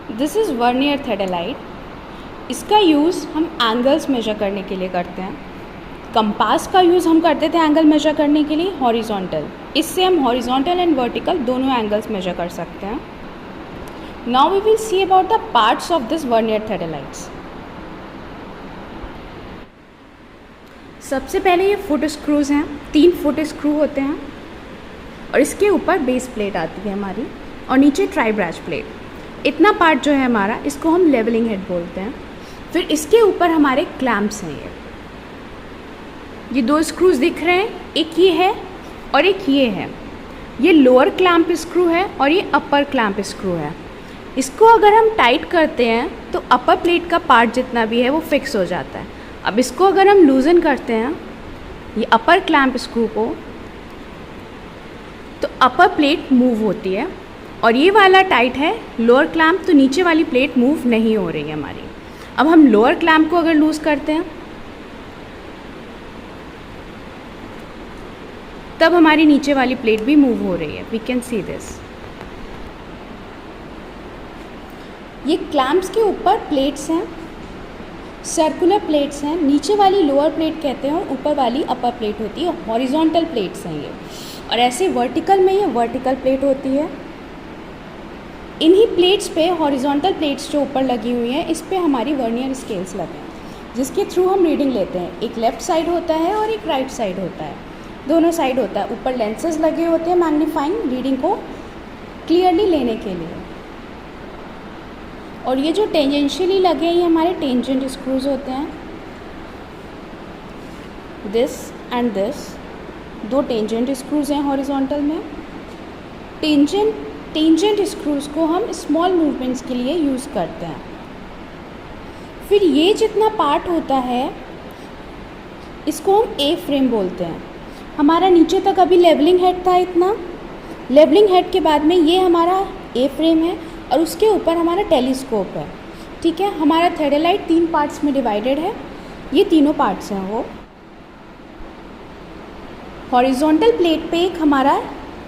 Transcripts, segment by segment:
This is vernier theodolite. इसका use हम angles major करने के लिए करते हैं। कंपास का यूज़ हम करते थे एंगल मेजर करने के लिए हॉरिजॉन्टल। इससे हम हॉरिजॉन्टल एंड वर्टिकल दोनों एंगल्स मेजर कर सकते हैं। Now we will see about the parts of this vernier theodolites. सबसे पहले ये फुट स्क्रूज हैं, 3 फुट स्क्रू होते हैं और इसके ऊपर बेस प्लेट आती है हमारी और नीचे ट्राई ब्रैच प्लेट। इतना पार्ट जो है हमारा, इसको हम लेवलिंग हेड बोलते हैं। फिर इसके ऊपर हमारे क्लैंप्स हैं। ये 2 स्क्रूज दिख रहे हैं, एक ये है और एक ये है। ये लोअर क्लैंप स्क्रू है और ये अपर क्लैंप स्क्रू है। इसको अगर हम टाइट करते हैं तो अपर प्लेट का पार्ट जितना भी है वो फिक्स हो जाता है। अब इसको अगर हम लूज़न करते हैं ये अपर क्लैंप स्क्रू को, तो अपर प्लेट मूव होती है और ये वाला टाइट है लोअर क्लैंप, तो नीचे वाली प्लेट मूव नहीं हो रही है हमारी। अब हम लोअर क्लैंप को अगर लूज़ करते हैं तब हमारी नीचे वाली प्लेट भी मूव हो रही है। We can see this. ये क्लैंप्स के ऊपर प्लेट्स हैं, सर्कुलर प्लेट्स हैं। नीचे वाली लोअर प्लेट कहते हैं और ऊपर वाली अपर प्लेट होती है। हॉरिजॉन्टल प्लेट्स हैं ये, और ऐसे वर्टिकल में ये वर्टिकल प्लेट होती है। इन्हीं प्लेट्स पे हॉरिजॉन्टल प्लेट्स जो ऊपर लगी हुई हैं, इस पे हमारी वर्नियर स्केल्स लगे हैं जिसके थ्रू हम रीडिंग लेते हैं। एक लेफ़्ट साइड होता है और एक राइट साइड होता है, दोनों साइड होता है। ऊपर लेंसेज लगे होते हैं मैग्नीफाइंग रीडिंग को क्लियरली लेने के लिए। और ये जो टेंजेंशियली लगे हैं ये हमारे टेंजेंट स्क्रूज होते हैं। This and this 2 tangent screws हैं हॉरिजॉन्टल में। टेंजेंट स्क्रूज को हम स्मॉल मूवमेंट्स के लिए यूज़ करते हैं। फिर ये जितना पार्ट होता है इसको हम ए फ्रेम बोलते हैं। हमारा नीचे तक अभी लेवलिंग हेड था इतना। लेवलिंग हेड के बाद में ये हमारा ए फ्रेम है और उसके ऊपर हमारा टेलीस्कोप है। ठीक है, हमारा थेडोलाइट 3 पार्ट्स में डिवाइडेड है। ये तीनों पार्ट्स हैं वो। हॉरिजॉन्टल प्लेट पे एक हमारा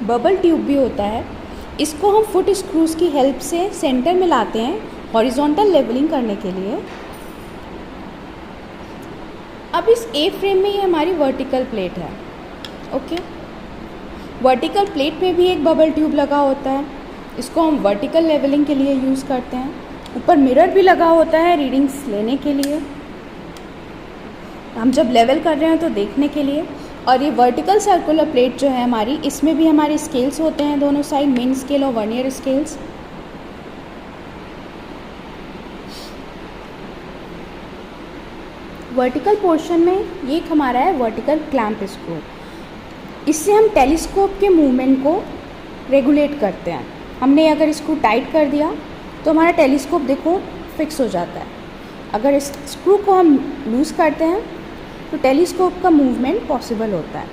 बबल ट्यूब भी होता है। इसको हम फुट स्क्रूज की हेल्प से सेंटर में लाते हैं हॉरिजॉन्टल लेवलिंग करने के लिए। अब इस ए फ्रेम में ये हमारी वर्टिकल प्लेट है। ओके, वर्टिकल प्लेट में भी एक बबल ट्यूब लगा होता है। इसको हम वर्टिकल लेवलिंग के लिए यूज़ करते हैं। ऊपर मिरर भी लगा होता है रीडिंग्स लेने के लिए, हम जब लेवल कर रहे हैं तो देखने के लिए। और ये वर्टिकल सर्कुलर प्लेट जो है हमारी, इसमें भी हमारे स्केल्स होते हैं दोनों साइड, मेन स्केल और वर्नियर स्केल्स। वर्टिकल पोर्शन में ये हमारा है वर्टिकल क्लैंप स्क्रू। इससे हम टेलीस्कोप के मूवमेंट को रेगुलेट करते हैं। हमने अगर इसको टाइट कर दिया तो हमारा टेलीस्कोप देखो फिक्स हो जाता है। अगर इस स्क्रू को हम लूज़ करते हैं तो टेलीस्कोप का मूवमेंट पॉसिबल होता है।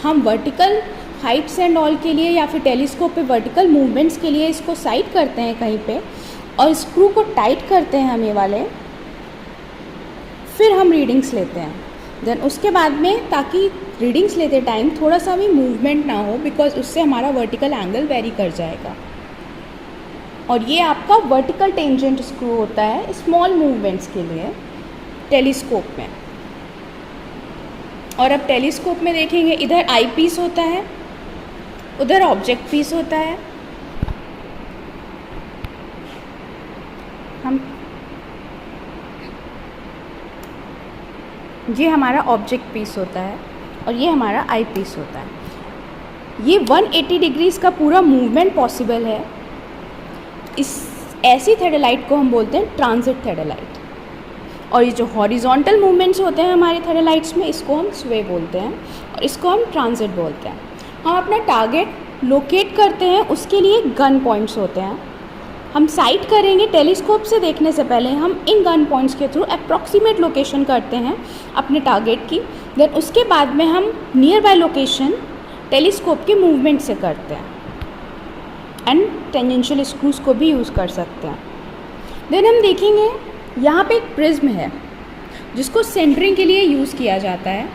हम वर्टिकल हाइट्स एंड ऑल के लिए या फिर टेलीस्कोप पे वर्टिकल मूवमेंट्स के लिए इसको साइड करते हैं कहीं पे और स्क्रू को टाइट करते हैं हम ये वाले, फिर हम रीडिंग्स लेते हैं। देन उसके बाद में, ताकि रीडिंग्स लेते टाइम थोड़ा सा भी मूवमेंट ना हो, बिकॉज उससे हमारा वर्टिकल एंगल वेरी कर जाएगा। और ये आपका वर्टिकल टेंजेंट स्क्रू होता है स्मॉल मूवमेंट्स के लिए टेलीस्कोप में। और अब टेलीस्कोप में देखेंगे, इधर आई पीस होता है, उधर ऑब्जेक्ट पीस होता है। ये हमारा ऑब्जेक्ट पीस होता है और ये हमारा आई पीस होता है। ये 180 डिग्रीज़ का पूरा मूवमेंट पॉसिबल है। इस ऐसी थेडोलाइट को हम बोलते हैं ट्रांजिट थेडोलाइट। और ये जो हॉरिजॉन्टल मूवमेंट्स होते हैं हमारे थेडोलाइट्स में, इसको हम स्वे बोलते हैं और इसको हम ट्रांजिट बोलते हैं। हम अपना टारगेट लोकेट करते हैं, उसके लिए गन पॉइंट्स होते हैं। हम साइट करेंगे टेलीस्कोप से देखने से पहले हम इन गन पॉइंट्स के थ्रू अप्रॉक्सीमेट लोकेशन करते हैं अपने टारगेट की। देन उसके बाद में हम नियर बाय लोकेशन टेलीस्कोप के मूवमेंट से करते हैं एंड टेंजेंशियल स्क्रूज को भी यूज़ कर सकते हैं। देन हम देखेंगे यहाँ पे एक प्रिज्म है जिसको सेंटरिंग के लिए यूज़ किया जाता है।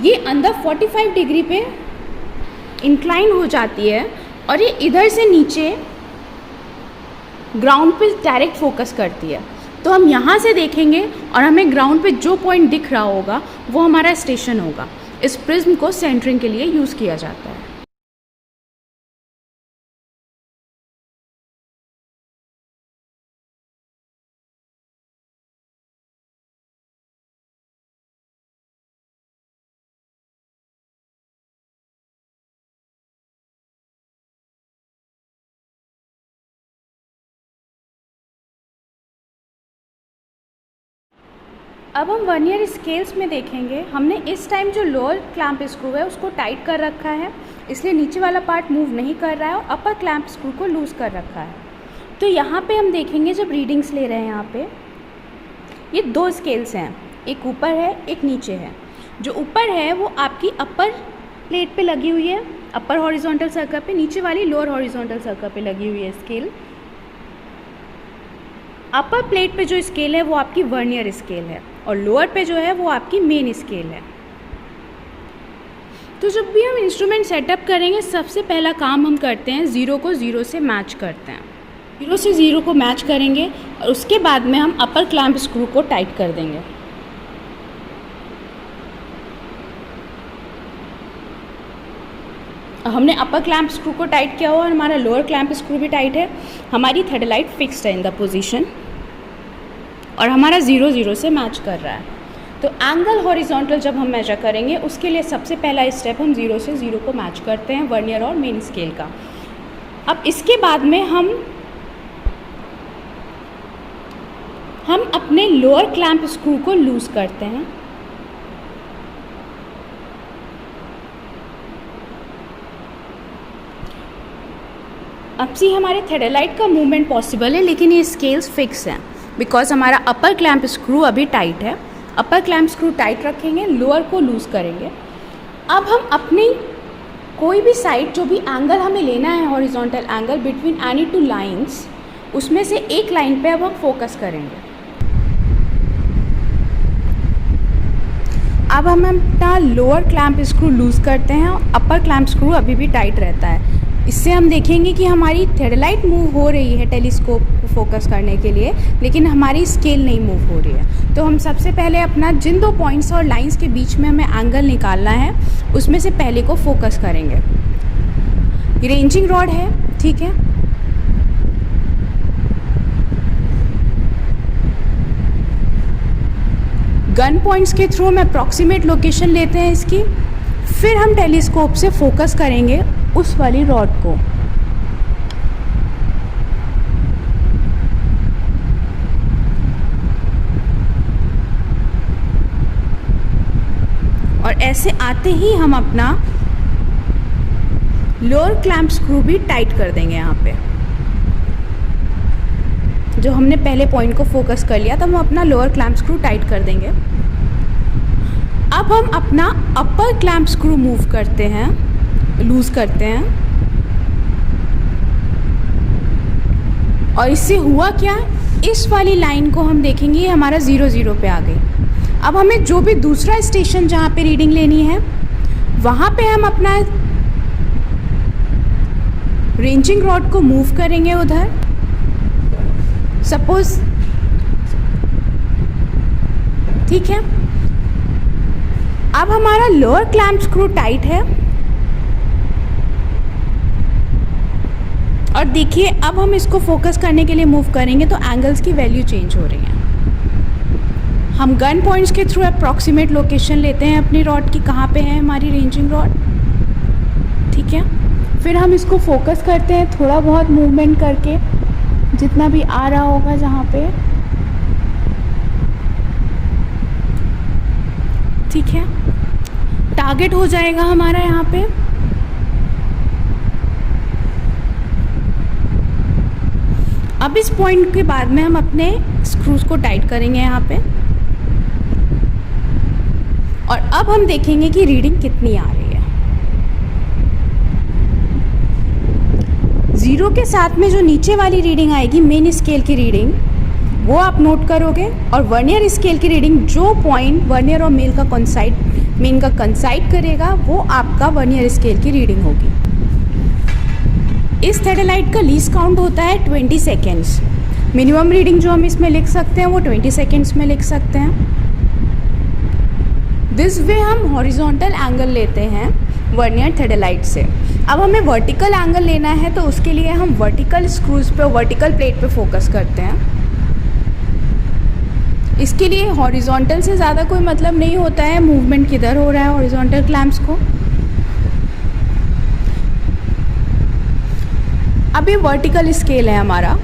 ये अंदर 45 डिग्री पे इंक्लाइन हो जाती है और ये इधर से नीचे ग्राउंड पे डायरेक्ट फोकस करती है। तो हम यहाँ से देखेंगे और हमें ग्राउंड पे जो पॉइंट दिख रहा होगा वो हमारा स्टेशन होगा। इस प्रिज्म को सेंटरिंग के लिए यूज़ किया जाता है। अब हम वर्नियर स्केल्स में देखेंगे। हमने इस टाइम जो लोअर क्लैंप स्क्रू है उसको टाइट कर रखा है, इसलिए नीचे वाला पार्ट मूव नहीं कर रहा है, और अपर क्लैंप स्क्रू को लूज़ कर रखा है। तो यहाँ पे हम देखेंगे जब रीडिंग्स ले रहे हैं, यहाँ पे ये 2 स्केल्स हैं, एक ऊपर है एक नीचे है। जो ऊपर है वो आपकी अपर प्लेट पे लगी हुई है, अपर हॉरिजॉन्टल सर्कल पे, नीचे वाली लोअर हॉरिजॉन्टल सर्कल पे लगी हुई है स्केल। अपर प्लेट पे जो स्केल है वो आपकी वर्नियर स्केल है, और लोअर पे जो है वो आपकी मेन स्केल है। तो जब भी हम इंस्ट्रूमेंट सेटअप करेंगे, सबसे पहला काम हम करते हैं 0 को 0 से मैच करते हैं। 0 से 0 को मैच करेंगे और उसके बाद में हम अपर क्लैंप स्क्रू को टाइट कर देंगे। हमने अपर क्लैंप स्क्रू को टाइट किया हुआ और हमारा लोअर क्लैंप स्क्रू भी टाइट है। हमारी थ्रेडलाइट फिक्स्ड है इन द पोजीशन और हमारा 0 0 से मैच कर रहा है। तो एंगल हॉरिजॉन्टल जब हम मेजर करेंगे उसके लिए सबसे पहला स्टेप हम 0 से 0 को मैच करते हैं, वर्नियर और मेन स्केल का। अब इसके बाद में हम अपने लोअर क्लैंप स्क्रू को लूज करते हैं। अब सी हमारे थ्रेडलाइट का मूवमेंट पॉसिबल है, लेकिन ये स्केल्स फिक्स हैं बिकॉज हमारा अपर क्लैंप स्क्रू अभी टाइट है। अपर क्लैंप स्क्रू टाइट रखेंगे, लोअर को लूज़ करेंगे। अब हम अपनी कोई भी साइड जो भी एंगल हमें लेना है, horizontal angle between any 2 lines, उसमें से एक लाइन पे अब हम फोकस करेंगे। अब हम अपना लोअर क्लैंप स्क्रू लूज़ करते हैं और अपर क्लैंप स्क्रू अभी भी टाइट रहता है। इससे हम देखेंगे कि हमारी थ्रेडलाइट मूव हो रही है टेलीस्कोप को फोकस करने के लिए, लेकिन हमारी स्केल नहीं मूव हो रही है। तो हम सबसे पहले अपना जिन 2 पॉइंट्स और लाइंस के बीच में हमें एंगल निकालना है, उसमें से पहले को फोकस करेंगे। रेंजिंग रॉड है, ठीक है। गन पॉइंट्स के थ्रू हम अप्रॉक्सीमेट लोकेशन लेते हैं इसकी, फिर हम टेलीस्कोप से फोकस करेंगे उस वाली रॉड को। और ऐसे आते ही हम अपना लोअर क्लैंप स्क्रू भी टाइट कर देंगे। यहाँ पे जो हमने पहले पॉइंट को फोकस कर लिया था, हम अपना लोअर क्लैंप स्क्रू टाइट कर देंगे। अब हम अपना अपर क्लैंप स्क्रू मूव करते हैं, लूज करते हैं। और इससे हुआ क्या, इस वाली लाइन को हम देखेंगे ये हमारा 0 0 पे आ गई। अब हमें जो भी दूसरा स्टेशन जहाँ पे रीडिंग लेनी है, वहाँ पे हम अपना रेंजिंग रॉड को मूव करेंगे उधर। सपोज, ठीक है। अब हमारा लोअर क्लैंप स्क्रू टाइट है और देखिए अब हम इसको फोकस करने के लिए मूव करेंगे तो एंगल्स की वैल्यू चेंज हो रही है। हम गन पॉइंट्स के थ्रू अप्रॉक्सीमेट लोकेशन लेते हैं अपनी रॉड की, कहाँ पे है हमारी रेंजिंग रॉड, ठीक है। फिर हम इसको फोकस करते हैं थोड़ा बहुत मूवमेंट करके, जितना भी आ रहा होगा जहाँ पे, ठीक है। टारगेट हो जाएगा हमारा यहाँ पे। अब इस पॉइंट के बाद में हम अपने स्क्रूज को टाइट करेंगे यहाँ पे, और अब हम देखेंगे कि रीडिंग कितनी आ रही है। 0 के साथ में जो नीचे वाली रीडिंग आएगी, मेन स्केल की रीडिंग, वो आप नोट करोगे, और वर्नियर स्केल की रीडिंग जो पॉइंट वर्नियर और मेन का कंसाइड करेगा वो आपका वर्नियर स्केल की रीडिंग होगी। इस थेडेलाइट का लीस्ट काउंट होता है 20 सेकेंड्स। मिनिमम रीडिंग जो हम इसमें लिख सकते हैं वो 20 सेकेंड्स में लिख सकते हैं। दिस वे हम हॉरिजॉन्टल एंगल लेते हैं वर्नियर थेडेलाइट से। अब हमें वर्टिकल एंगल लेना है तो उसके लिए हम वर्टिकल स्क्रूज पे, वर्टिकल प्लेट पे फोकस करते हैं। इसके लिए हॉरिजॉन्टल से ज़्यादा कोई मतलब नहीं होता है मूवमेंट किधर हो रहा है हॉरिजॉन्टल क्लैम्प्स को। अब ये वर्टिकल स्केल है हमारा,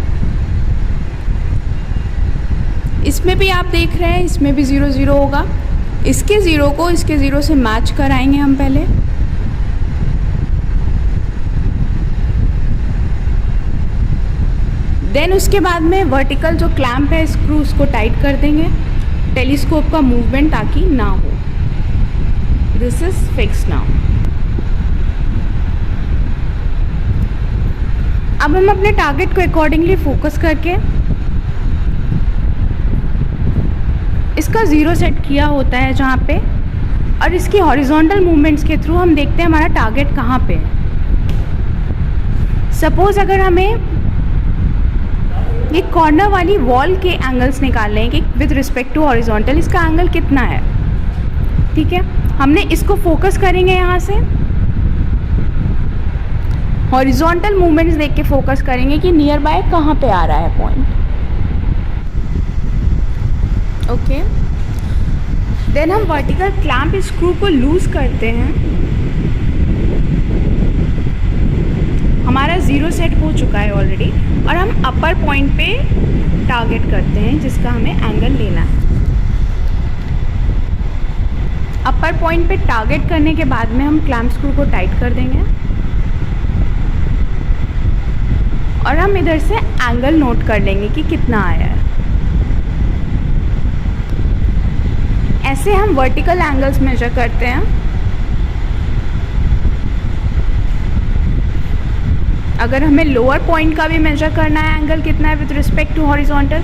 इसमें भी आप देख रहे हैं इसमें भी 0 0 होगा। इसके 0 को इसके 0 से मैच कराएंगे हम पहले। देन उसके बाद में वर्टिकल जो क्लैंप है स्क्रू उसको टाइट कर देंगे टेलीस्कोप का मूवमेंट ताकि ना हो। This is fix now. अब हम अपने टारगेट को अकॉर्डिंगली फोकस करके इसका 0 सेट किया होता है जहाँ पे, और इसकी हॉरिजॉन्टल मूवमेंट्स के थ्रू हम देखते हैं हमारा टारगेट कहाँ पे है। सपोज अगर हमें ये कॉर्नर वाली वॉल के एंगल्स निकालने हैं कि विद रिस्पेक्ट टू हॉरिजॉन्टल इसका एंगल कितना है, ठीक है। हमने इसको फोकस करेंगे यहाँ से, हॉरिजॉन्टल मूवमेंट्स देख के फोकस करेंगे कि नियर बाय कहाँ पे आ रहा है पॉइंट। ओके, देन हम वर्टिकल क्लैंप स्क्रू को लूज करते हैं। हमारा 0 सेट हो चुका है ऑलरेडी, और हम अपर पॉइंट पे टारगेट करते हैं जिसका हमें एंगल लेना है। अपर पॉइंट पे टारगेट करने के बाद में हम क्लैंप स्क्रू को टाइट कर देंगे और हम इधर से एंगल नोट कर लेंगे कि कितना आया है। ऐसे हम वर्टिकल एंगल्स मेजर करते हैं। अगर हमें लोअर पॉइंट का भी मेजर करना है एंगल कितना है विद रिस्पेक्ट टू हॉरिजॉन्टल,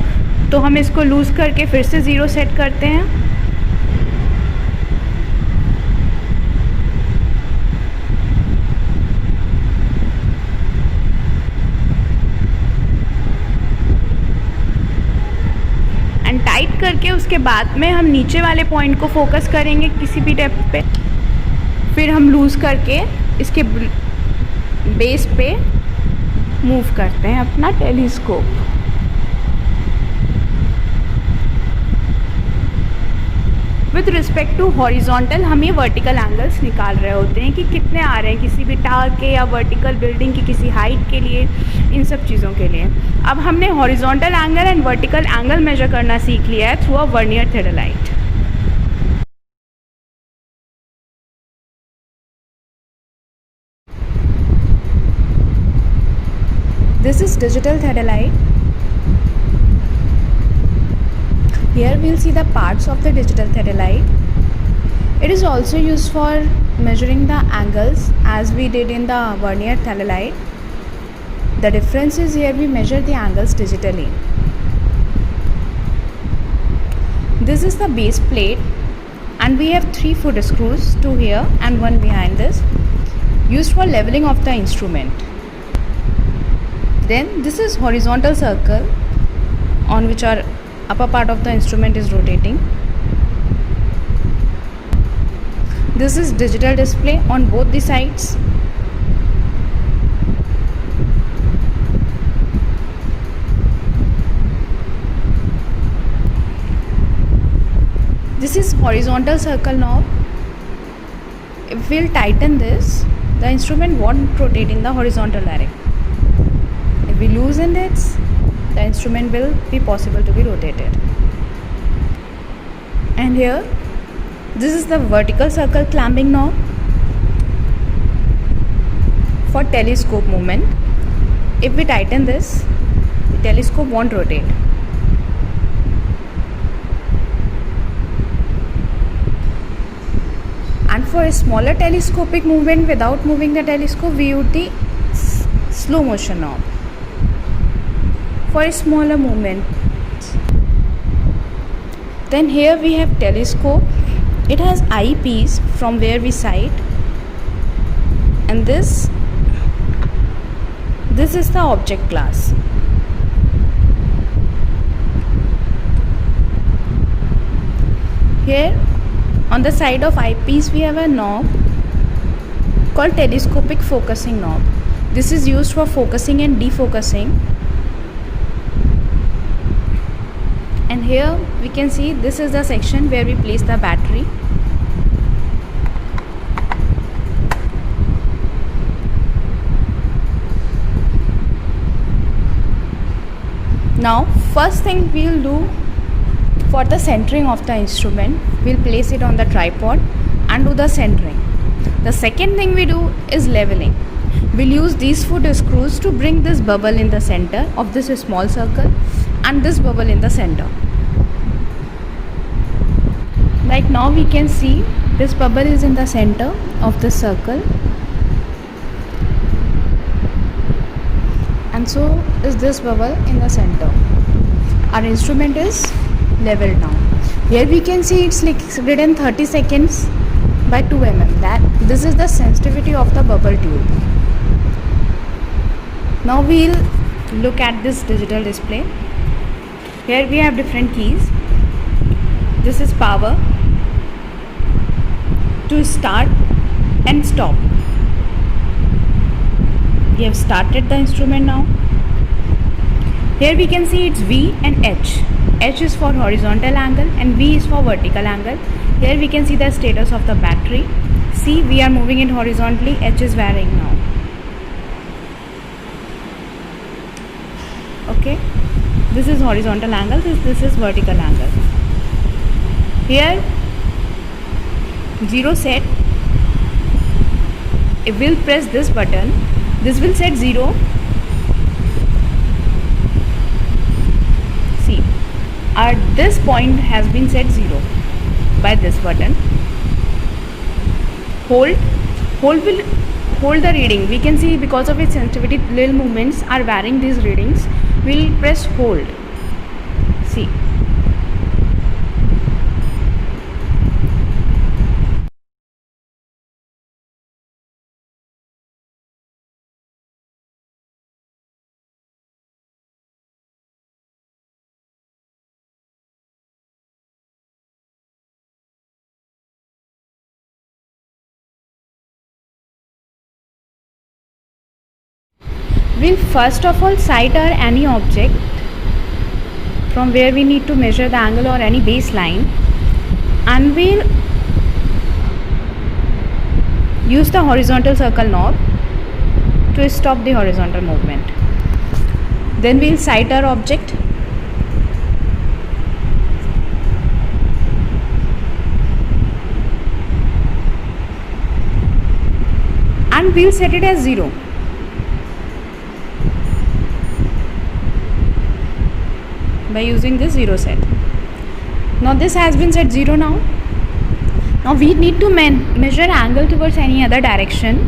तो हम इसको लूज करके फिर से 0 सेट करते हैं। टाइट करके उसके बाद में हम नीचे वाले पॉइंट को फोकस करेंगे किसी भी डेप्थ पे, फिर हम लूज़ करके इसके बेस पे मूव करते हैं अपना telescope. With respect to horizontal हम ये वर्टिकल एंगल्स निकाल रहे होते हैं कि कितने आ रहे हैं किसी भी टावर के या वर्टिकल बिल्डिंग की किसी हाइट के लिए, इन सब चीज़ों के लिए। अब हमने horizontal angle and vertical angle measure करना सीख लिया है through a vernier theodolite. This is digital theodolite. Here we'll see the parts of the digital thedolite. It is also used for measuring the angles as we did in the vernier thedolite. The difference is here we measure the angles digitally. This is the base plate and we have 3 foot screws, 2 here and 1 behind this, used for leveling of the instrument. Then this is horizontal circle on which our upper part of the instrument is rotating. This is digital display on both the sides. This is horizontal circle knob. If we'll tighten this, the instrument won't rotate in the horizontal direction. If we loosen this, the instrument will be possible to be rotated. And here this is the vertical circle clamping knob for telescope movement. If we tighten this, the telescope won't rotate. And for a smaller telescopic movement without moving the telescope, we use the slow motion knob for a smaller movement. Then here we have telescope. It has eyepiece from where we sight, and This is the object class. Here on the side of eyepiece we have a knob called telescopic focusing knob. This is used for focusing and defocusing. And here we can see this is the section where we place the battery. Now first thing we will do for the centering of the instrument, we'll place it on the tripod and do the centering. The second thing we do is leveling. We'll use these foot screws to bring this bubble in the center of this small circle and this bubble in the center. Like now we can see this bubble is in the center of the circle, and so is this bubble in the center. Our instrument is leveled now. Here we can see it's like written 30 seconds by 2 mm. That this is the sensitivity of the bubble tube. Now we'll look at this digital display. Here we have different keys. This is power to start and stop. We have started the instrument now. Here we can see it's V and H. H is for horizontal angle and V is for vertical angle. Here we can see the status of the battery. See, we are moving it horizontally, H is varying now. Okay, this is horizontal angle, this is vertical angle. Here 0 set. If we'll press this button, this will set 0. See, at this point has been set 0 by this button. Hold will hold the reading. We can see because of its sensitivity, little movements are varying these readings. We'll press hold. See. We'll first of all sight our any object from where we need to measure the angle or any baseline, and we'll use the horizontal circle knob to stop the horizontal movement. Then we'll sight our object. And we'll set it as 0. By using this 0 set. Now this has been set 0 now. Now we need to measure angle towards any other direction.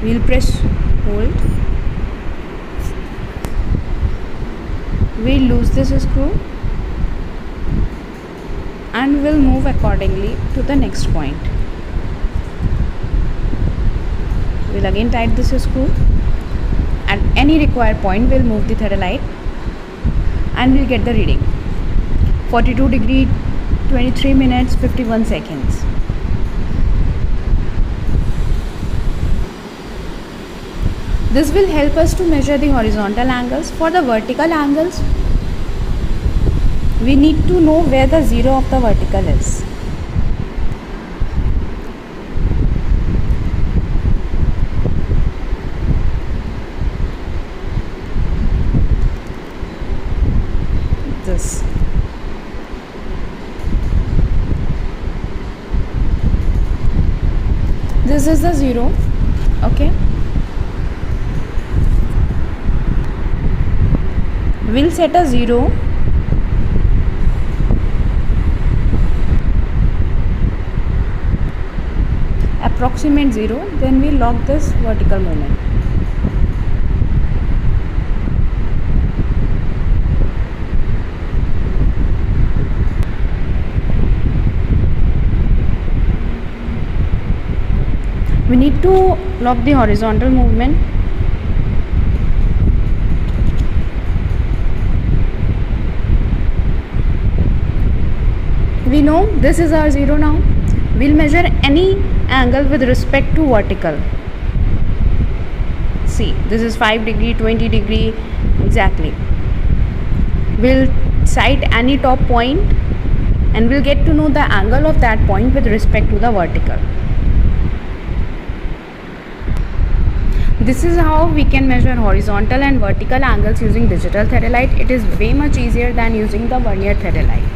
We'll press hold. We'll lose this screw and we'll move accordingly to the next point. We'll again tighten this screw. At any required point, we'll move the theodolite and we'll get the reading. 42 degree, 23 minutes, 51 seconds. This will help us to measure the horizontal angles. For the vertical angles, we need to know where the 0 of the vertical is. This is the 0. Okay, we'll set a 0. Approximate 0, then we lock this vertical movement. We need to lock the horizontal movement. We know this is our 0 now. We'll measure any angle with respect to vertical. See, this is 5 degree, 20 degree, exactly. We'll sight any top point and we'll get to know the angle of that point with respect to the vertical. This is how we can measure horizontal and vertical angles using digital theodolite. It is way much easier than using the vernier theodolite.